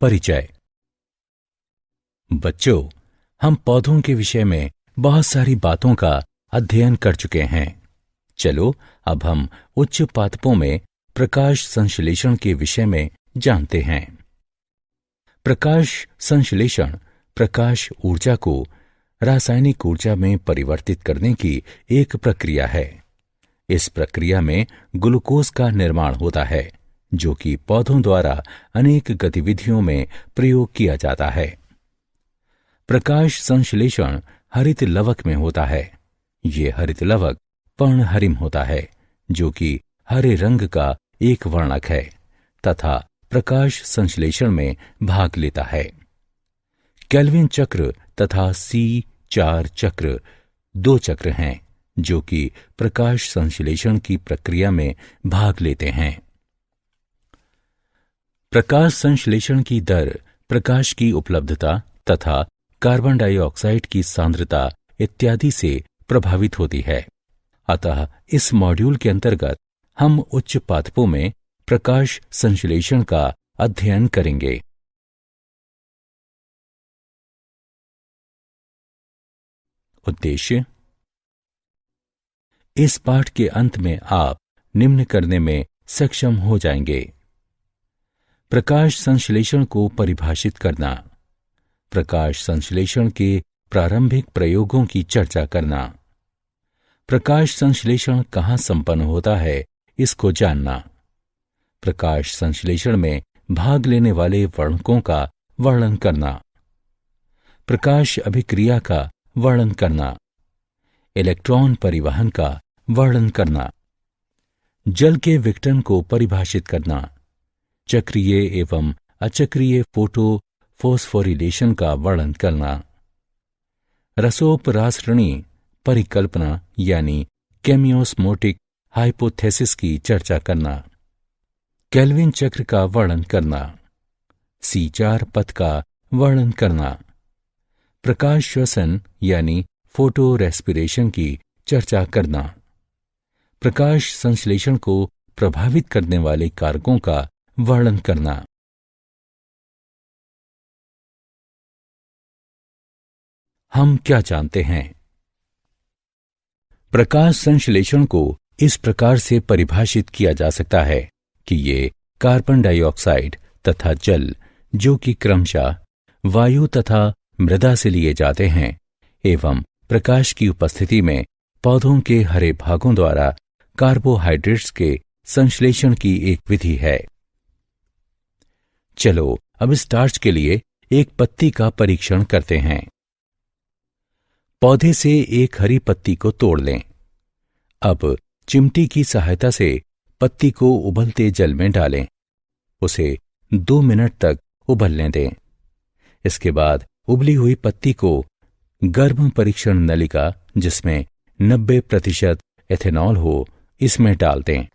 परिचय। बच्चों, हम पौधों के विषय में बहुत सारी बातों का अध्ययन कर चुके हैं। चलो अब हम उच्च पादपों में प्रकाश संश्लेषण के विषय में जानते हैं। प्रकाश संश्लेषण प्रकाश ऊर्जा को रासायनिक ऊर्जा में परिवर्तित करने की एक प्रक्रिया है। इस प्रक्रिया में ग्लूकोज का निर्माण होता है, जो कि पौधों द्वारा अनेक गतिविधियों में प्रयोग किया जाता है। प्रकाश संश्लेषण हरित लवक में होता है। ये हरित लवक पर्णहरिम होता है, जो कि हरे रंग का एक वर्णक है तथा प्रकाश संश्लेषण में भाग लेता है। केल्विन चक्र तथा C4 चक्र दो चक्र हैं, जो कि प्रकाश संश्लेषण की प्रक्रिया में भाग लेते हैं। प्रकाश संश्लेषण की दर प्रकाश की उपलब्धता तथा कार्बन डाइऑक्साइड की सांद्रता इत्यादि से प्रभावित होती है। अतः इस मॉड्यूल के अंतर्गत हम उच्च पादपों में प्रकाश संश्लेषण का अध्ययन करेंगे। उद्देश्य: इस पाठ के अंत में आप निम्न करने में सक्षम हो जाएंगे। प्रकाश संश्लेषण को परिभाषित करना, प्रकाश संश्लेषण के प्रारंभिक प्रयोगों की चर्चा करना, प्रकाश संश्लेषण कहाँ संपन्न होता है इसको जानना, प्रकाश संश्लेषण में भाग लेने वाले वर्णकों का वर्णन करना, प्रकाश अभिक्रिया का वर्णन करना, इलेक्ट्रॉन परिवहन का वर्णन करना, जल के विघटन को परिभाषित करना, चक्रीय एवं अचक्रीय फोटो फोस्फोरिलेशन का वर्णन करना, रसोपरासरणी परिकल्पना यानी केमियोस्मोटिक हाइपोथेसिस की चर्चा करना, केल्विन चक्र का वर्णन करना, C4 पथ का वर्णन करना, प्रकाश श्वसन यानी फोटो रेस्पिरेशन की चर्चा करना, प्रकाश संश्लेषण को प्रभावित करने वाले कारकों का वर्णन करना। हम क्या जानते हैं? प्रकाश संश्लेषण को इस प्रकार से परिभाषित किया जा सकता है कि ये कार्बन डाइऑक्साइड तथा जल, जो कि क्रमशः वायु तथा मृदा से लिए जाते हैं, एवं प्रकाश की उपस्थिति में पौधों के हरे भागों द्वारा कार्बोहाइड्रेट्स के संश्लेषण की एक विधि है। चलो अब स्टार्च के लिए एक पत्ती का परीक्षण करते हैं। पौधे से एक हरी पत्ती को तोड़ लें। अब चिमटी की सहायता से पत्ती को उबलते जल में डालें। उसे 2 मिनट तक उबलने दें। इसके बाद उबली हुई पत्ती को गर्भ परीक्षण नलिका, जिसमें 90% एथेनॉल हो, इसमें डाल दें।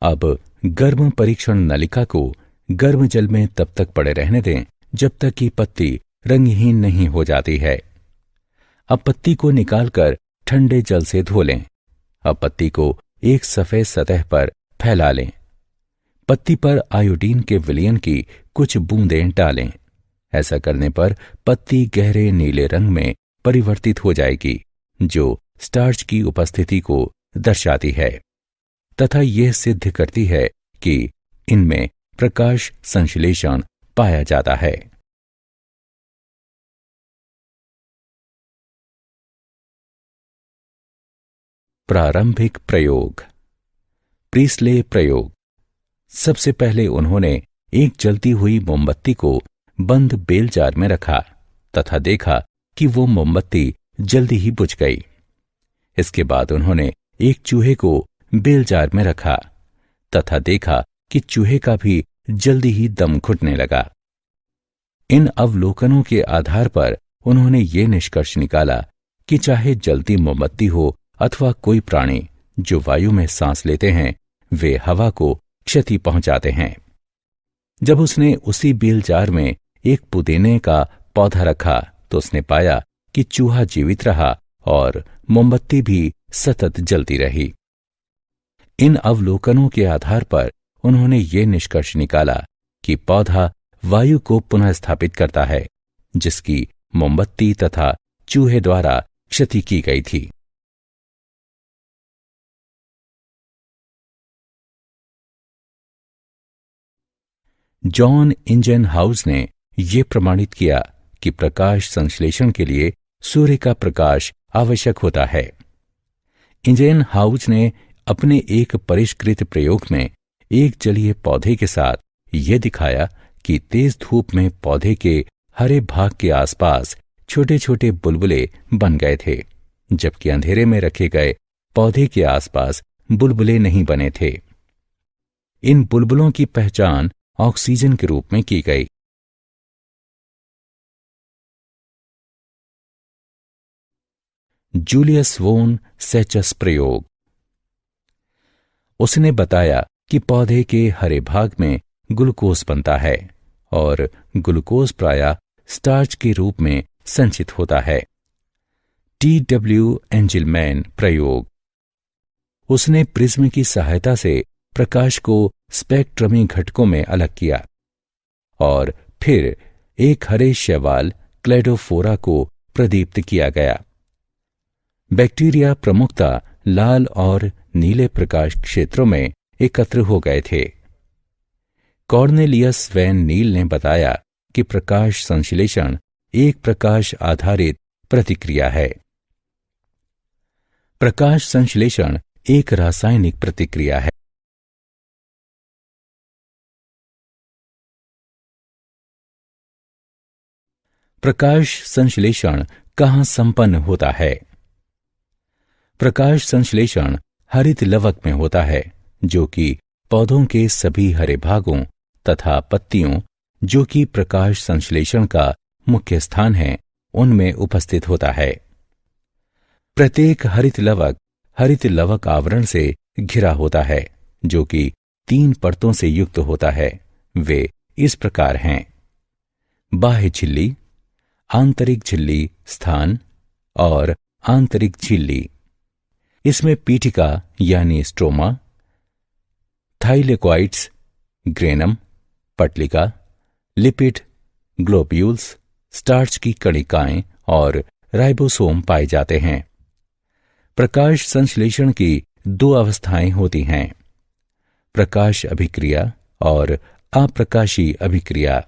अब गर्भ परीक्षण नलिका को गर्म जल में तब तक पड़े रहने दें जब तक कि पत्ती रंगहीन नहीं हो जाती है। अब पत्ती को निकालकर ठंडे जल से धो लें। अब पत्ती को एक सफेद सतह पर फैला लें। पत्ती पर आयोडीन के विलयन की कुछ बूंदें डालें। ऐसा करने पर पत्ती गहरे नीले रंग में परिवर्तित हो जाएगी, जो स्टार्च की उपस्थिति को दर्शाती है तथा यह सिद्ध करती है कि इनमें प्रकाश संश्लेषण पाया जाता है। प्रारंभिक प्रयोग। प्रीस्ले प्रयोग। सबसे पहले उन्होंने एक जलती हुई मोमबत्ती को बंद बेल जार में रखा तथा देखा कि वो मोमबत्ती जल्दी ही बुझ गई। इसके बाद उन्होंने एक चूहे को बेल जार में रखा तथा देखा कि चूहे का भी जल्दी ही दम घुटने लगा। इन अवलोकनों के आधार पर उन्होंने ये निष्कर्ष निकाला कि चाहे जलती मोमबत्ती हो अथवा कोई प्राणी जो वायु में सांस लेते हैं, वे हवा को क्षति पहुंचाते हैं। जब उसने उसी बेल जार में एक पुदीने का पौधा रखा तो उसने पाया कि चूहा जीवित रहा और मोमबत्ती भी सतत जलती रही। इन अवलोकनों के आधार पर उन्होंने ये निष्कर्ष निकाला कि पौधा वायु को पुनः स्थापित करता है, जिसकी मोमबत्ती तथा चूहे द्वारा क्षति की गई थी। जॉन इंजनहाउस ने यह प्रमाणित किया कि प्रकाश संश्लेषण के लिए सूर्य का प्रकाश आवश्यक होता है। इंजनहाउस ने अपने एक परिष्कृत प्रयोग में एक जलीय पौधे के साथ यह दिखाया कि तेज धूप में पौधे के हरे भाग के आसपास छोटे छोटे बुलबुले बन गए थे, जबकि अंधेरे में रखे गए पौधे के आसपास बुलबुले नहीं बने थे। इन बुलबुलों की पहचान ऑक्सीजन के रूप में की गई। जूलियस वोन सेचस प्रयोग। उसने बताया कि पौधे के हरे भाग में ग्लूकोज बनता है और ग्लूकोज प्रायः स्टार्च के रूप में संचित होता है। T.W. एंजिलमैन प्रयोग। उसने प्रिज्म की सहायता से प्रकाश को स्पेक्ट्रमी घटकों में अलग किया और फिर एक हरे शैवाल क्लेडोफोरा को प्रदीप्त किया गया। बैक्टीरिया प्रमुखतः लाल और नीले प्रकाश क्षेत्रों में एकत्र हो गए थे। कॉर्नेलियस वैन नील ने बताया कि प्रकाश संश्लेषण एक प्रकाश आधारित प्रतिक्रिया है। प्रकाश संश्लेषण एक रासायनिक प्रतिक्रिया है। प्रकाश संश्लेषण कहाँ संपन्न होता है? प्रकाश संश्लेषण हरित लवक में होता है, जो कि पौधों के सभी हरे भागों तथा पत्तियों, जो कि प्रकाश संश्लेषण का मुख्य स्थान है, उनमें उपस्थित होता है। प्रत्येक हरित लवक आवरण से घिरा होता है, जो कि 3 परतों से युक्त होता है। वे इस प्रकार हैं: बाह्य झिल्ली, आंतरिक झिल्ली स्थान और आंतरिक झिल्ली। इसमें पीठिका यानी स्ट्रोमा, थाइलेकोइड्स, ग्रेनम, पटलिका, लिपिड, ग्लोब्यूल्स, स्टार्च की कणिकाएं और राइबोसोम पाए जाते हैं। प्रकाश संश्लेषण की 2 अवस्थाएं होती हैं: प्रकाश अभिक्रिया और अप्रकाशी अभिक्रिया।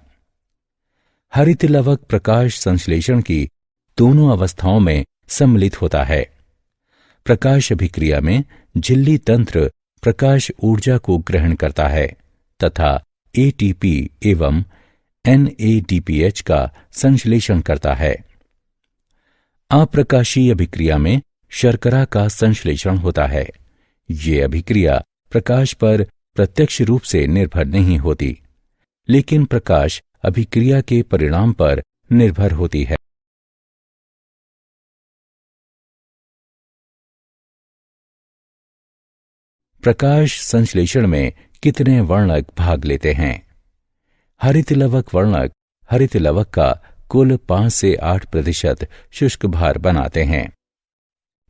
हरित लवक प्रकाश संश्लेषण की दोनों अवस्थाओं में सम्मिलित होता है। प्रकाश अभिक्रिया में झिल्ली तंत्र प्रकाश ऊर्जा को ग्रहण करता है तथा एटीपी एवं NADPH का संश्लेषण करता है। अप्रकाशीय अभिक्रिया में शर्करा का संश्लेषण होता है। ये अभिक्रिया प्रकाश पर प्रत्यक्ष रूप से निर्भर नहीं होती, लेकिन प्रकाश अभिक्रिया के परिणाम पर निर्भर होती है। प्रकाश संश्लेषण में कितने वर्णक भाग लेते हैं? हरित लवक वर्णक हरित लवक का कुल 5 से 8% शुष्क भार बनाते हैं।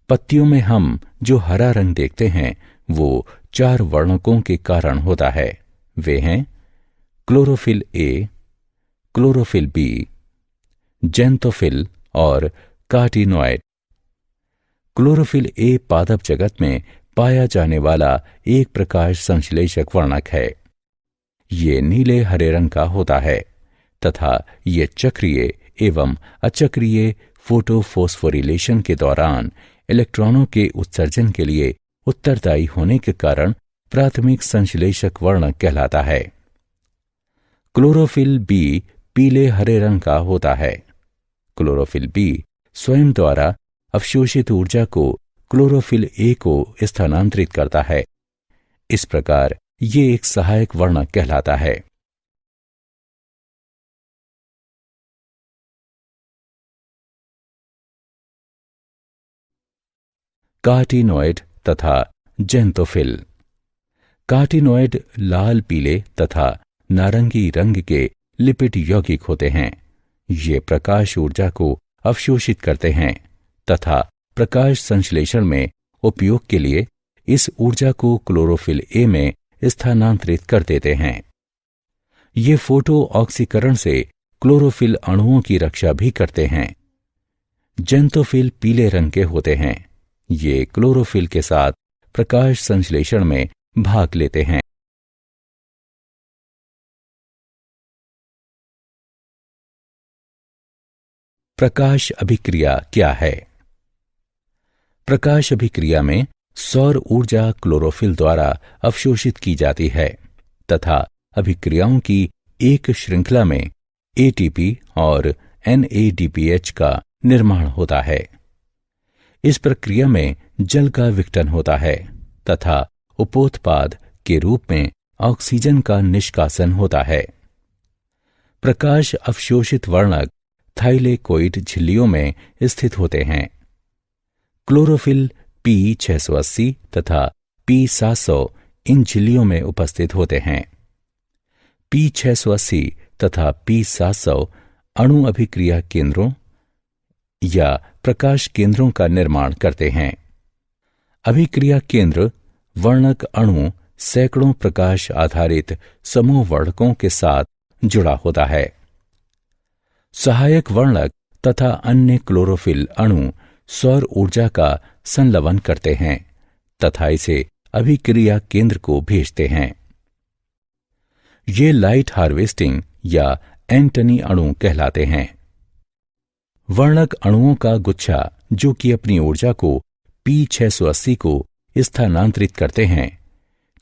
पत्तियों में हम जो हरा रंग देखते हैं वो 4 वर्णकों के कारण होता है। वे हैं chlorophyll A, chlorophyll B, xanthophyll और कार्टिनोइड। क्लोरोफिल ए पादप जगत में पाया जाने वाला एक प्रकाश संश्लेषक वर्णक है। ये नीले हरे रंग का होता है तथा ये चक्रीय एवं अचक्रीय फोटोफोस्फोरिलेशन के दौरान इलेक्ट्रॉनों के उत्सर्जन के लिए उत्तरदायी होने के कारण प्राथमिक संश्लेषक वर्णक कहलाता है। क्लोरोफिल बी पीले हरे रंग का होता है। क्लोरोफिल बी स्वयं द्वारा अवशोषित ऊर्जा को क्लोरोफिल ए को स्थानांतरित करता है। इस प्रकार ये एक सहायक वर्णक कहलाता है। कार्टिनोइड तथा जेंथोफिल। कार्टिनोइड लाल पीले तथा नारंगी रंग के लिपिड यौगिक होते हैं। ये प्रकाश ऊर्जा को अवशोषित करते हैं तथा प्रकाश संश्लेषण में उपयोग के लिए इस ऊर्जा को क्लोरोफिल ए में स्थानांतरित कर देते हैं। ये फोटो ऑक्सीकरण से क्लोरोफिल अणुओं की रक्षा भी करते हैं। जेंतोफिल पीले रंग के होते हैं। ये क्लोरोफिल के साथ प्रकाश संश्लेषण में भाग लेते हैं। प्रकाश अभिक्रिया क्या है? प्रकाश अभिक्रिया में सौर ऊर्जा क्लोरोफिल द्वारा अवशोषित की जाती है तथा अभिक्रियाओं की एक श्रृंखला में एटीपी और NADPH का निर्माण होता है। इस प्रक्रिया में जल का विघटन होता है तथा उपोत्पाद के रूप में ऑक्सीजन का निष्कासन होता है। प्रकाश अवशोषित वर्णक थाइलेकोइड झिल्लियों में स्थित होते हैं। क्लोरोफिल P680 तथा P700 इन झिल्लियों में उपस्थित होते हैं। P680 तथा P700 अणु अभिक्रिया केंद्रों या प्रकाश केंद्रों का निर्माण करते हैं। अभिक्रिया केंद्र वर्णक अणु सैकड़ों प्रकाश आधारित समूह वर्णकों के साथ जुड़ा होता है। सहायक वर्णक तथा अन्य क्लोरोफिल अणु सौर ऊर्जा का संलवन करते हैं तथा इसे अभिक्रिया केंद्र को भेजते हैं। ये लाइट हार्वेस्टिंग या एंटनी अणु कहलाते हैं। वर्णक अणुओं का गुच्छा जो कि अपनी ऊर्जा को P680 को स्थानांतरित करते हैं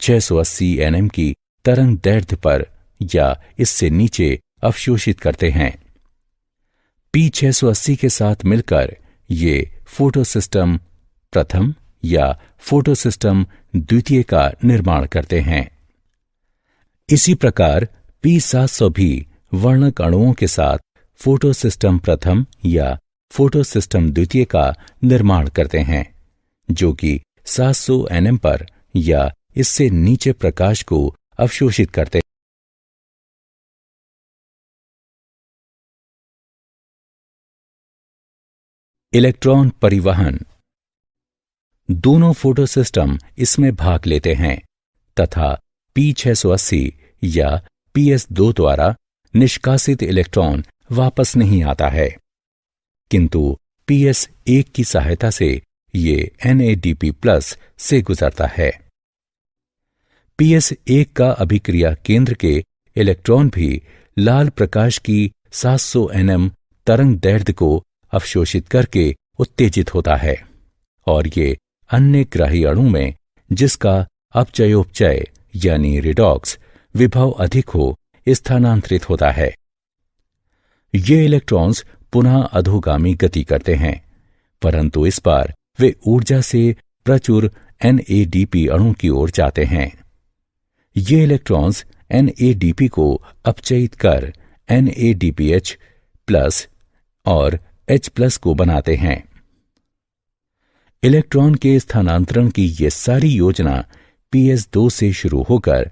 680 nm की तरंग दैर्ध्य पर या इससे नीचे अवशोषित करते हैं। P680 के साथ मिलकर ये फोटोसिस्टम प्रथम या फोटोसिस्टम द्वितीय का निर्माण करते हैं। इसी प्रकार P700 भी वर्णक अणुओं के साथ फोटोसिस्टम प्रथम या फोटोसिस्टम द्वितीय का निर्माण करते हैं जो कि 700 nm पर या इससे नीचे प्रकाश को अवशोषित करते हैं। इलेक्ट्रॉन परिवहन। दोनों फोटोसिस्टम इसमें भाग लेते हैं तथा P680 या PS2 द्वारा निष्कासित इलेक्ट्रॉन वापस नहीं आता है, किंतु PS1 की सहायता से ये NADP+ से गुजरता है। PS1 का अभिक्रिया केंद्र के इलेक्ट्रॉन भी लाल प्रकाश की 700 nm तरंग दैर्ध्य को अवशोषित करके उत्तेजित होता है और ये अन्य ग्राही अणु में जिसका अपचयोपचय यानी रिडॉक्स विभव अधिक हो स्थानांतरित होता है। ये इलेक्ट्रॉन्स पुनः अधोगामी गति करते हैं, परंतु इस बार वे ऊर्जा से प्रचुर NADP अणु की ओर जाते हैं। ये इलेक्ट्रॉन्स NADP को अपचयित कर NADPH+ और H+ को बनाते हैं। इलेक्ट्रॉन के स्थानांतरण की ये सारी योजना PS2 से शुरू होकर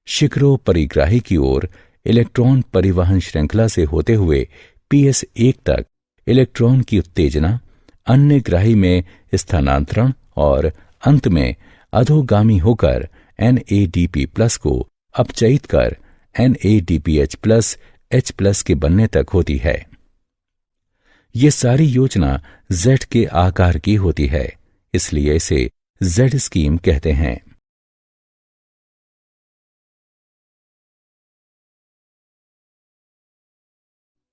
शिखरो परिग्राही की ओर इलेक्ट्रॉन परिवहन श्रृंखला से होते हुए PS1 तक इलेक्ट्रॉन की उत्तेजना, अन्य ग्राही में स्थानांतरण और अंत में अधोगामी होकर NADP+ को अपचयित कर NADPH+ H+ के बनने तक होती है। ये सारी योजना Z के आकार की होती है, इसलिए इसे Z स्कीम कहते हैं।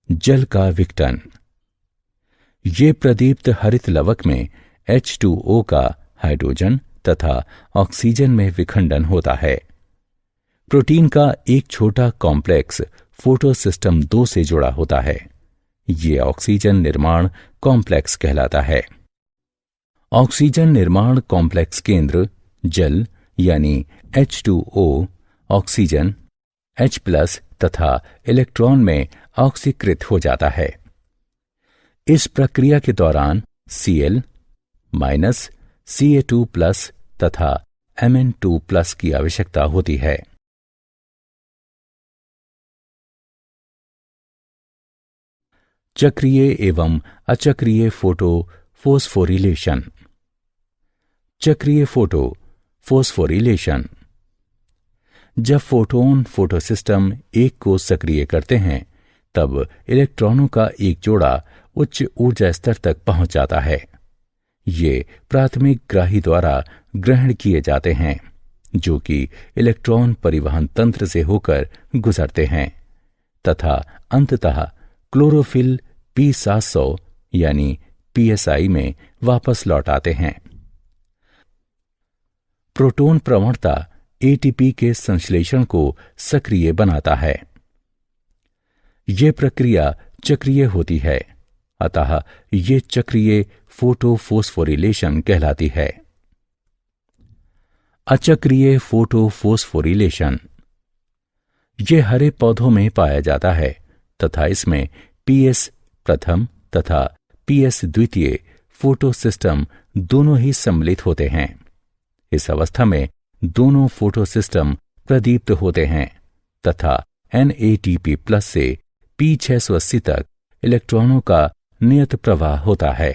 जल का विघटन। ये प्रदीप्त हरित लवक में H2O का हाइड्रोजन तथा ऑक्सीजन में विखंडन होता है। प्रोटीन का एक छोटा कॉम्प्लेक्स फोटोसिस्टम 2 से जुड़ा होता है। ये ऑक्सीजन निर्माण कॉम्प्लेक्स कहलाता है। ऑक्सीजन निर्माण कॉम्प्लेक्स केंद्र जल यानी H2O, ऑक्सीजन, H+ तथा इलेक्ट्रॉन में ऑक्सीकृत हो जाता है। इस प्रक्रिया के दौरान Cl- Ca2+ तथा Mn2+ की आवश्यकता होती है। चक्रीय एवं अचक्रीय फोटो फोस्फोरिलेशन। चक्रीय फोटो फोस्फोरिलेशन। जब फोटोन फोटोसिस्टम एक को सक्रिय करते हैं तब इलेक्ट्रॉनों का एक जोड़ा उच्च ऊर्जा स्तर तक पहुंच जाता है। ये प्राथमिक ग्राही द्वारा ग्रहण किए जाते हैं, जो कि इलेक्ट्रॉन परिवहन तंत्र से होकर गुजरते हैं तथा अंततः क्लोरोफिल P700 यानी PSI में वापस लौट आते हैं। प्रोटॉन प्रवणता एटीपी के संश्लेषण को सक्रिय बनाता है। यह प्रक्रिया चक्रीय होती है, अतः यह चक्रीय फोटोफोस्फोरिलेशन कहलाती है। अचक्रीय फोटोफोस्फोरिलेशन यह हरे पौधों में पाया जाता है तथा इसमें PS प्रथम तथा PS द्वितीय फोटोसिस्टम दोनों ही सम्मिलित होते हैं। इस अवस्था में दोनों फोटोसिस्टम प्रदीप्त होते हैं तथा NADP+ से P680 तक इलेक्ट्रॉनों का नियत प्रवाह होता है।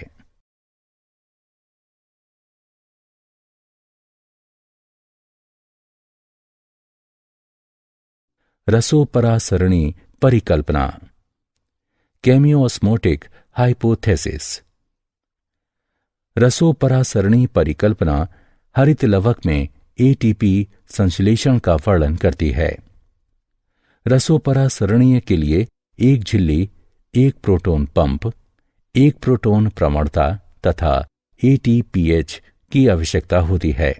रसोपरासरणी परिकल्पना, केमियोस्मोटिक हाइपोथेसिस। रसोपरासरणी परिकल्पना हरित लवक में एटीपी संश्लेषण का वर्णन करती है। रसोपरासरणीय के लिए एक झिल्ली, एक प्रोटॉन पंप, एक प्रोटॉन प्रवणता तथा ATPH की आवश्यकता होती है।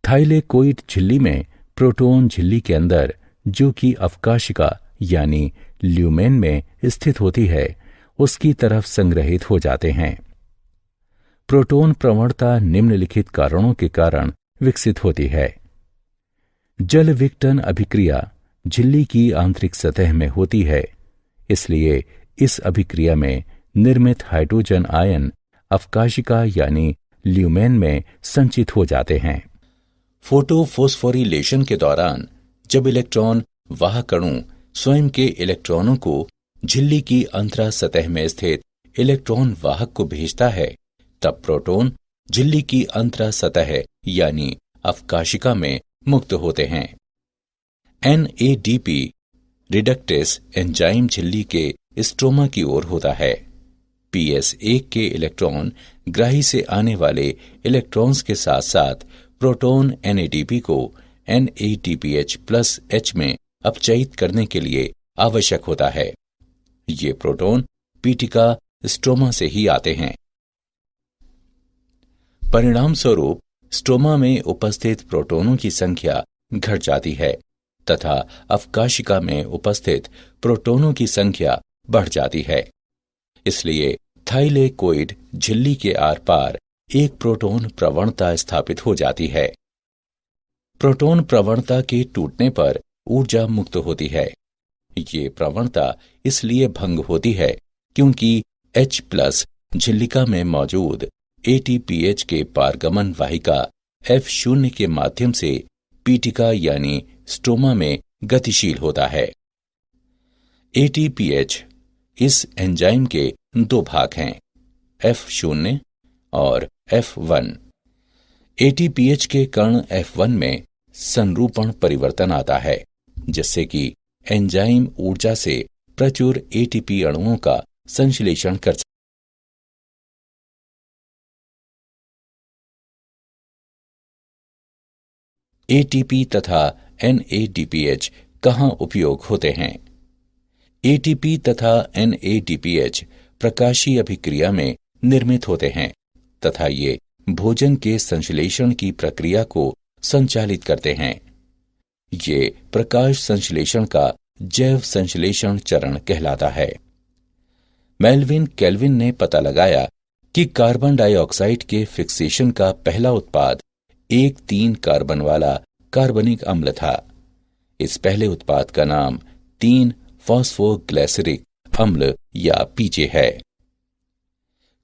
थाइलेकोइड झिल्ली में प्रोटॉन झिल्ली के अंदर, जो कि अवकाशिका यानी ल्यूमेन में स्थित होती है, उसकी तरफ संग्रहित हो जाते हैं। प्रोटॉन प्रवणता निम्नलिखित कारणों के कारण विकसित होती है। जल विघटन अभिक्रिया झिल्ली की आंतरिक सतह में होती है, इसलिए इस अभिक्रिया में निर्मित हाइड्रोजन आयन अवकाशिका यानी ल्यूमेन में संचित हो जाते हैं। फोटोफोस्फोरिलेशन के दौरान जब इलेक्ट्रॉन वाहक अणु स्वयं के इलेक्ट्रॉनों को झिल्ली की अंतरा सतह में स्थित इलेक्ट्रॉन वाहक को भेजता है, तब प्रोटॉन झिल्ली की अंतरा सतह यानी अवकाशिका में मुक्त होते हैं। NADP रिडक्टेस एंजाइम झिल्ली के स्ट्रोमा की ओर होता है। PS1 के इलेक्ट्रॉन ग्राही से आने वाले इलेक्ट्रॉन्स के साथ साथ प्रोटॉन NADP को NADPH+ में अपचयित करने के लिए आवश्यक होता है। ये प्रोटॉन पीटिका स्ट्रोमा से ही आते हैं। परिणाम स्वरूप स्ट्रोमा में उपस्थित प्रोटॉनों की संख्या घट जाती है तथा अवकाशिका में उपस्थित प्रोटॉनों की संख्या बढ़ जाती है। इसलिए थाइलेकोइड झिल्ली के आर पार एक प्रोटॉन प्रवणता स्थापित हो जाती है। प्रोटॉन प्रवणता के टूटने पर ऊर्जा मुक्त होती है। ये प्रवणता इसलिए भंग होती है क्योंकि H+ झिल्लिका में मौजूद ATPH के पारगमन वाहिका F0 के माध्यम से पीटिका यानी स्ट्रोमा में गतिशील होता है। ATPH इस एंजाइम के दो भाग हैं, F0 और F1। ATPH के कण F1 में संरूपण परिवर्तन आता है, जिससे कि एंजाइम ऊर्जा से प्रचुर ATP अणुओं का संश्लेषण कर ATP तथा NADPH कहाँ उपयोग होते हैं? ATP तथा NADPH प्रकाशीय अभिक्रिया में निर्मित होते हैं तथा ये भोजन के संश्लेषण की प्रक्रिया को संचालित करते हैं। ये प्रकाश संश्लेषण का जैव संश्लेषण चरण कहलाता है। मेल्विन केल्विन ने पता लगाया कि कार्बन डाइऑक्साइड के फिक्सेशन का पहला उत्पाद एक 3 कार्बन वाला कार्बनिक अम्ल था। इस पहले उत्पाद का नाम 3 फॉस्फोग्लिसरिक अम्ल या PJ है।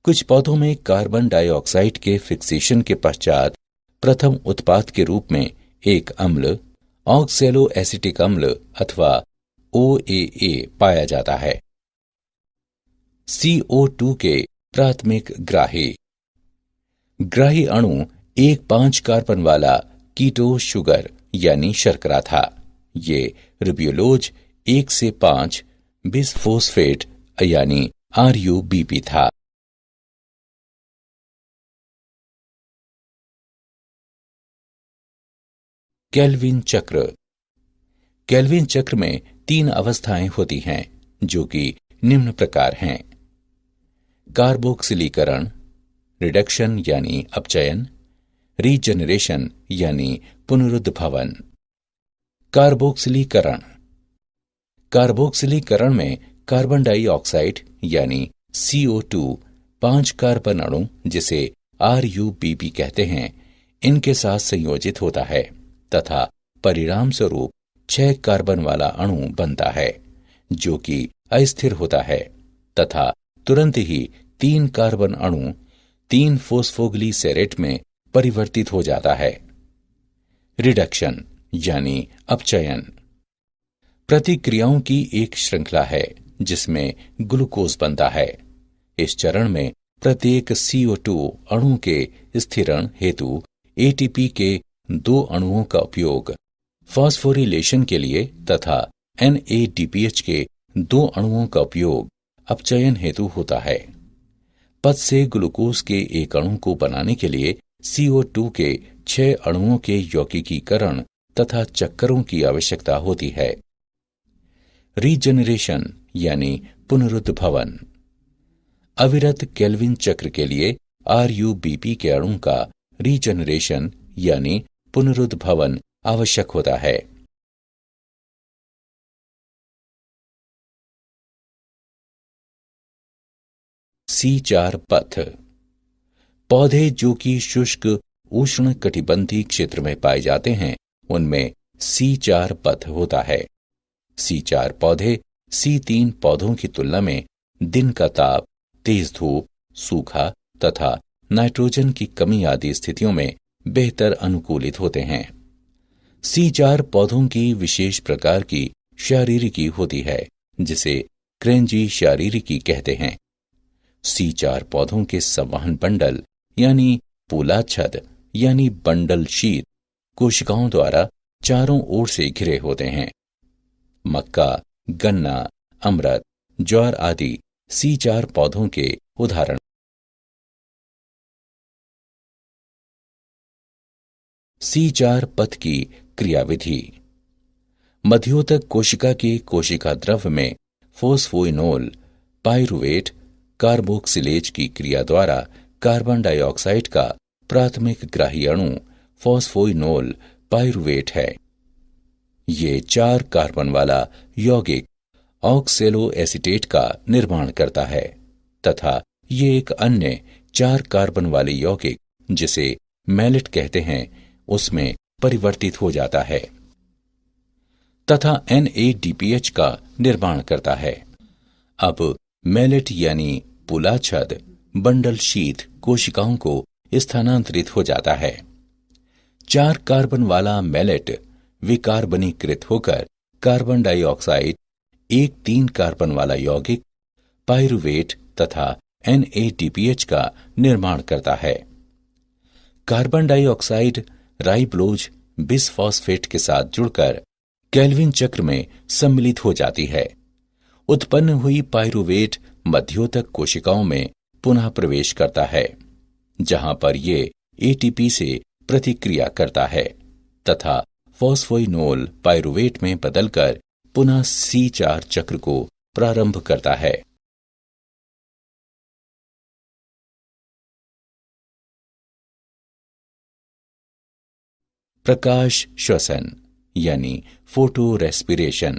कुछ पौधों में कार्बन डाइऑक्साइड के फिक्सेशन के पश्चात प्रथम उत्पाद के रूप में एक अम्ल ऑक्सैलोएसिटिक अम्ल अथवा OAA पाया जाता है। CO2 के प्राथमिक ग्राही अणु एक 5 कार्बन वाला कीटो शुगर यानी शर्करा था। ये रिब्यूलोज 1 से 5 बिसफोस्फेट यानी RUBP था। केल्विन चक्र। केल्विन चक्र में 3 अवस्थाएं होती हैं जो कि निम्न प्रकार हैं: कार्बोक्सिलीकरण, रिडक्शन यानी अपचयन, रीजनरेशन यानी पुनरुद्भवन। कार्बोक्सिलीकरण। कार्बोक्सिलीकरण में कार्बन डाइऑक्साइड यानी CO2 5 कार्बन अणु जिसे RUBP कहते हैं, इनके साथ संयोजित होता है तथा परिणाम स्वरूप 6 कार्बन वाला अणु बनता है जो कि अस्थिर होता है तथा तुरंत ही 3 कार्बन अणु 3 फॉस्फोग्लिसरेट में परिवर्तित हो जाता है। रिडक्शन यानी अपचयन प्रतिक्रियाओं की एक श्रृंखला है जिसमें ग्लूकोज बनता है। इस चरण में प्रत्येक CO2 अणु के स्थिरण हेतु ATP के 2 अणुओं का उपयोग फॉस्फोरिलेशन के लिए तथा NADPH के 2 अणुओं का उपयोग अपचयन हेतु होता है। पद से ग्लूकोज के एक अणु को बनाने के लिए CO2 के 6 अणुओं के यौगिकीकरण तथा चक्करों की आवश्यकता होती है। रीजनरेशन यानी पुनरुद्भवन। अविरत केल्विन चक्र के लिए RUBP के अणु का रीजनरेशन यानी पुनरुद्भवन आवश्यक होता है। C4 पथ। पौधे जो कि शुष्क उष्ण कटिबंधीय क्षेत्र में पाए जाते हैं उनमें C4 पथ होता है। C4 पौधे C3 पौधों की तुलना में दिन का ताप, तेज धूप, सूखा तथा नाइट्रोजन की कमी आदि स्थितियों में बेहतर अनुकूलित होते हैं। C4 पौधों की विशेष प्रकार की शारीरिकी होती है जिसे क्रेंजी शारीरिकी कहते हैं। C4 पौधों के संवहन बंडल यानी पोलाच्छद यानी बंडल शीत कोशिकाओं द्वारा चारों ओर से घिरे होते हैं। मक्का, गन्ना, अमृत, ज्वार आदि C4 पौधों के उदाहरण। C4 पथ की क्रियाविधि। मध्योतक कोशिका के कोशिका द्रव्य में फोस्फोइनोल पाइरुवेट कार्बोक्सिलेज की क्रिया द्वारा कार्बन डाइऑक्साइड का प्राथमिक ग्राही अणु फोस्फोइनोल पाइरुवेट है। ये 4 कार्बन वाला यौगिक ऑक्सेलो एसीटेट का निर्माण करता है तथा ये एक अन्य 4 कार्बन वाले यौगिक जिसे मैलेट कहते हैं उसमें परिवर्तित हो जाता है तथा NADPH का निर्माण करता है। अब मैलेट यानी पोलाच्छद बंडल शीत कोशिकाओं को स्थानांतरित हो जाता है। 4 कार्बन वाला मैलेट विकार्बनीकृत होकर कार्बन डाइऑक्साइड, एक 3 कार्बन वाला यौगिक पाइरुवेट तथा NADPH का निर्माण करता है। कार्बन डाइऑक्साइड राइब्लोज बिसफॉस्फेट के साथ जुड़कर केल्विन चक्र में सम्मिलित हो जाती है। उत्पन्न हुई पाइरुवेट मध्योतक कोशिकाओं में पुनः प्रवेश करता है जहां पर ये ATP से प्रतिक्रिया करता है तथा फॉस्फोइनोल पाइरुवेट में बदलकर पुनः C4 चक्र को प्रारंभ करता है। प्रकाश श्वसन यानी फोटो रेस्पिरेशन।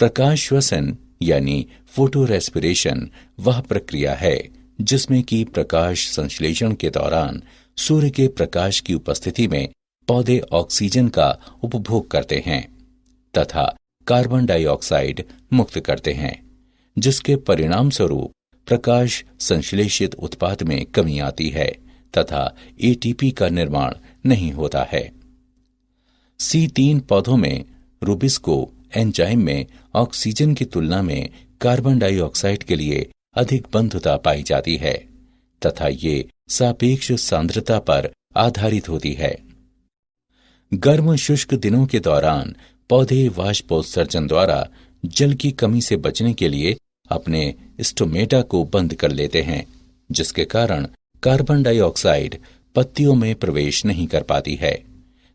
प्रकाश श्वसन यानी फोटो रेस्पिरेशन वह प्रक्रिया है जिसमें कि प्रकाश संश्लेषण के दौरान सूर्य के प्रकाश की उपस्थिति में पौधे ऑक्सीजन का उपभोग करते हैं तथा कार्बन डाइऑक्साइड मुक्त करते हैं, जिसके परिणाम स्वरूप प्रकाश संश्लेषित उत्पाद में कमी आती है तथा ATP का निर्माण नहीं होता है। C3 पौधों में रूबिस्को एंजाइम में ऑक्सीजन की तुलना में कार्बन डाइऑक्साइड के लिए अधिक बंधुता पाई जाती है तथा ये सापेक्ष सांद्रता पर आधारित होती है। गर्म शुष्क दिनों के दौरान पौधे वाष्पोत्सर्जन द्वारा जल की कमी से बचने के लिए अपने स्टोमेटा को बंद कर लेते हैं, जिसके कारण कार्बन डाइऑक्साइड पत्तियों में प्रवेश नहीं कर पाती है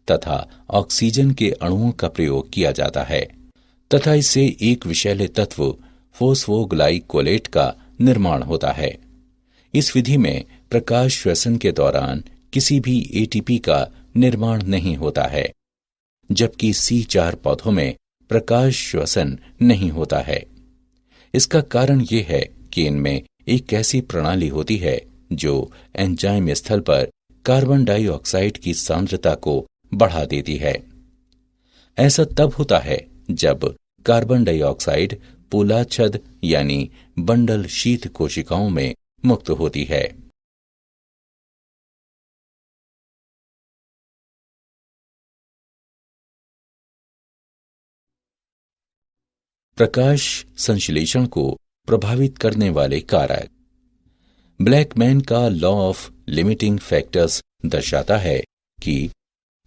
तथा ऑक्सीजन के अणुओं का प्रयोग किया जाता है तथा इससे एक विषैले तत्व फोस्फोग्लाइकोलेट का निर्माण होता है। इस विधि में प्रकाश श्वसन के दौरान किसी भी एटीपी का निर्माण नहीं होता है, जबकि C4 पौधों में प्रकाश श्वसन नहीं होता है। इसका कारण यह है कि इनमें एक ऐसी प्रणाली होती है जो एंजाइम स्थल पर कार्बन डाइऑक्साइड की सांद्रता को बढ़ा देती है। ऐसा तब होता है जब कार्बन डाइऑक्साइड पोलाच्छद यानी बंडल शीत कोशिकाओं में मुक्त होती है। प्रकाश संश्लेषण को प्रभावित करने वाले कारक। ब्लैकमैन का लॉ ऑफ लिमिटिंग फैक्टर्स दर्शाता है कि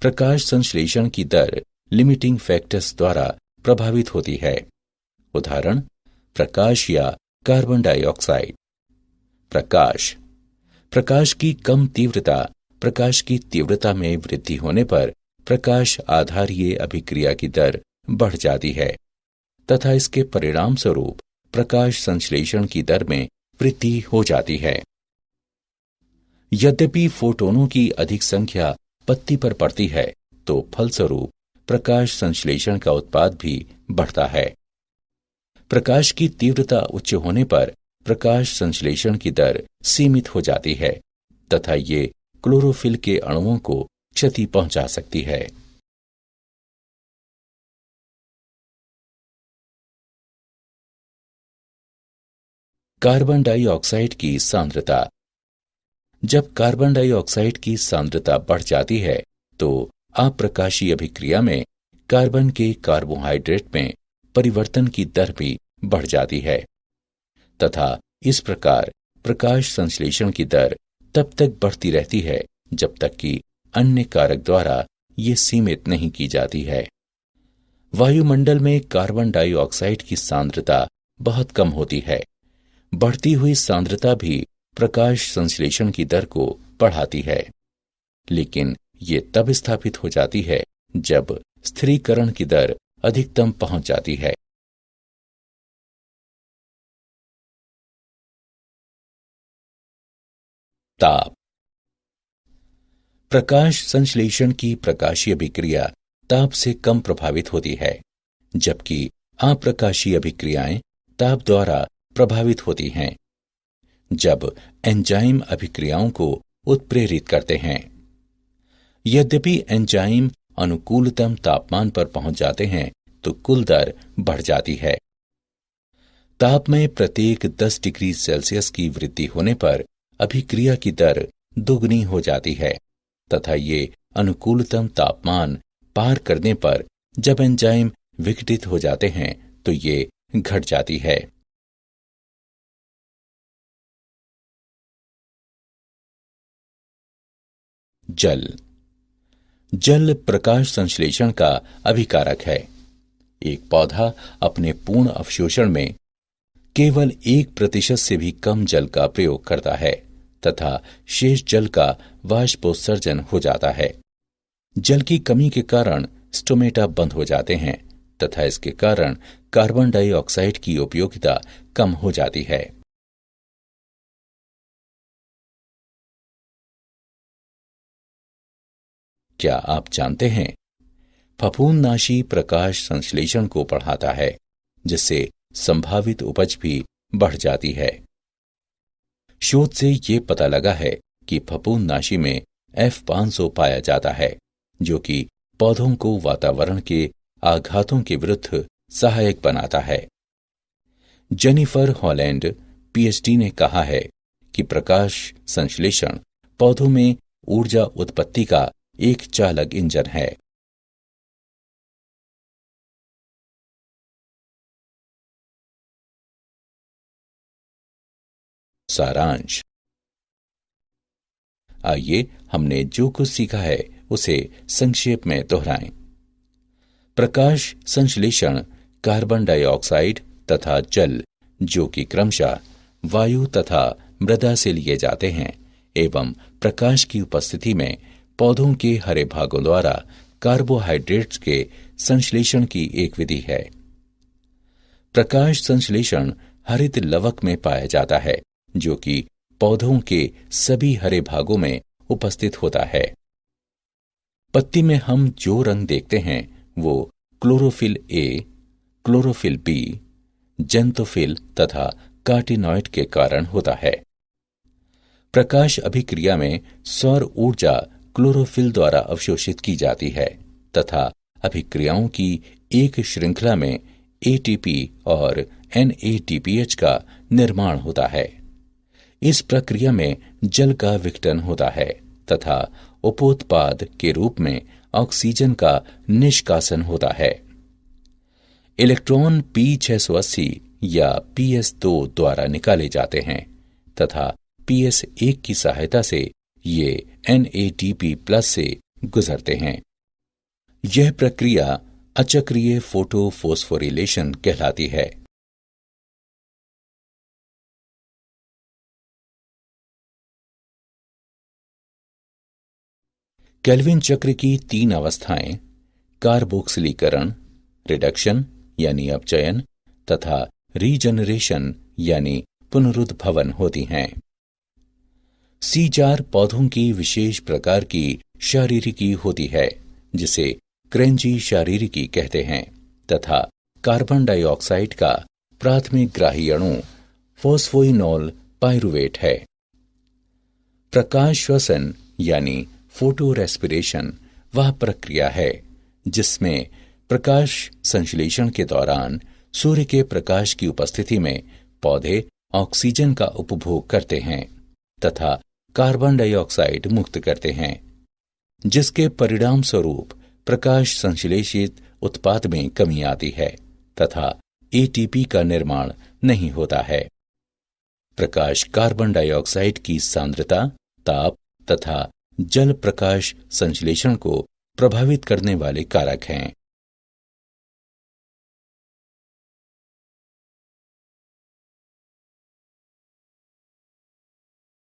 प्रकाश संश्लेषण की दर लिमिटिंग फैक्टर्स द्वारा प्रभावित होती है। उदाहरण, प्रकाश या कार्बन डाइऑक्साइड। प्रकाश प्रकाश की कम तीव्रता प्रकाश की तीव्रता में वृद्धि होने पर प्रकाश आधारीय अभिक्रिया की दर बढ़ जाती है तथा इसके परिणाम स्वरूप प्रकाश संश्लेषण की दर में वृद्धि हो जाती है। यद्यपि फोटोनों की अधिक संख्या पत्ती पर पड़ती है तो फलस्वरूप प्रकाश संश्लेषण का उत्पाद भी बढ़ता है। प्रकाश की तीव्रता उच्च होने पर प्रकाश संश्लेषण की दर सीमित हो जाती है तथा ये क्लोरोफिल के अणुओं को क्षति पहुंचा सकती है। कार्बन डाइऑक्साइड की सांद्रता। जब कार्बन डाइऑक्साइड की सांद्रता बढ़ जाती है तो अप्रकाशीय अभिक्रिया में कार्बन के कार्बोहाइड्रेट में परिवर्तन की दर भी बढ़ जाती है तथा इस प्रकार प्रकाश संश्लेषण की दर तब तक बढ़ती रहती है जब तक कि अन्य कारक द्वारा ये सीमित नहीं की जाती है। वायुमंडल में कार्बन डाइऑक्साइड की सांद्रता बहुत कम होती है। बढ़ती हुई सांद्रता भी प्रकाश संश्लेषण की दर को बढ़ाती है, लेकिन ये तब स्थापित हो जाती है जब स्थिरीकरण की दर अधिकतम पहुंच जाती है। ताप। प्रकाश संश्लेषण की प्रकाशीय अभिक्रिया ताप से कम प्रभावित होती है, जबकि अप्रकाशीय अभिक्रियाएं ताप द्वारा प्रभावित होती हैं जब एंजाइम अभिक्रियाओं को उत्प्रेरित करते हैं। यद्यपि एंजाइम अनुकूलतम तापमान पर पहुंच जाते हैं तो कुल दर बढ़ जाती है। ताप में प्रत्येक 10 डिग्री सेल्सियस की वृद्धि होने पर अभिक्रिया की दर दोगुनी हो जाती है तथा ये अनुकूलतम तापमान पार करने पर जब एंजाइम विघटित हो जाते हैं तो ये घट जाती है। जल प्रकाश संश्लेषण का अभिकारक है। एक पौधा अपने पूर्ण अवशोषण में केवल 1% से भी कम जल का प्रयोग करता है तथा शेष जल का वाष्पोत्सर्जन हो जाता है। जल की कमी के कारण स्टोमेटा बंद हो जाते हैं तथा इसके कारण कार्बन डाइऑक्साइड की उपयोगिता कम हो जाती है। क्या आप जानते हैं, फफूंदनाशी प्रकाश संश्लेषण को बढ़ाता है, जिससे संभावित उपज भी बढ़ जाती है। शोध से ये पता लगा है कि फफूंदनाशी में F500 पाया जाता है, जो कि पौधों को वातावरण के आघातों के विरुद्ध सहायक बनाता है। जेनिफर हॉलैंड PhD ने कहा है कि प्रकाश संश्लेषण पौधों में ऊर्जा उत्पत्ति का एक चालक इंजन है। सारांश। आइए हमने जो कुछ सीखा है उसे संक्षेप में दोहराएं। प्रकाश संश्लेषण कार्बन डाइऑक्साइड तथा जल, जो कि क्रमशः वायु तथा मृदा से लिए जाते हैं, एवं प्रकाश की उपस्थिति में पौधों के हरे भागों द्वारा कार्बोहाइड्रेट्स के संश्लेषण की एक विधि है। प्रकाश संश्लेषण हरित लवक में पाया जाता है, जो कि पौधों के सभी हरे भागों में उपस्थित होता है। पत्ती में हम जो रंग देखते हैं वो chlorophyll A, chlorophyll B, xanthophyll तथा कार्टिनॉइड के कारण होता है। प्रकाश अभिक्रिया में सौर ऊर्जा क्लोरोफिल द्वारा अवशोषित की जाती है तथा अभिक्रियाओं की एक श्रृंखला में एटीपी और NADPH का निर्माण होता है। इस प्रक्रिया में जल का विघटन होता है तथा उपोत्पाद के रूप में ऑक्सीजन का निष्कासन होता है। इलेक्ट्रॉन P680 या PS2 द्वारा निकाले जाते हैं तथा PS1 की सहायता से ये NADP+ से गुजरते हैं। यह प्रक्रिया अचक्रीय फोटोफोस्फोरिलेशन कहलाती है। केल्विन चक्र की 3 अवस्थाएं कार्बोक्सिलीकरण, रिडक्शन यानी अपचयन तथा रीजनरेशन यानी पुनरुद्भवन होती हैं। C4 पौधों की विशेष प्रकार की शारीरिकी होती है, जिसे क्रेंजी शारीरिकी कहते हैं तथा कार्बन डाइऑक्साइड का प्राथमिक ग्राही अणु फोस्फोइनोल पाइरुवेट है। प्रकाश श्वसन यानी फोटो रेस्पिरेशन वह प्रक्रिया है जिसमें प्रकाश संश्लेषण के दौरान सूर्य के प्रकाश की उपस्थिति में पौधे ऑक्सीजन का उपभोग करते हैं तथा कार्बन डाइऑक्साइड मुक्त करते हैं, जिसके परिणाम स्वरूप प्रकाश संश्लेषित उत्पाद में कमी आती है तथा ATP का निर्माण नहीं होता है। प्रकाश कार्बन डाइऑक्साइड की सांद्रता, ताप तथा जल प्रकाश संश्लेषण को प्रभावित करने वाले कारक हैं।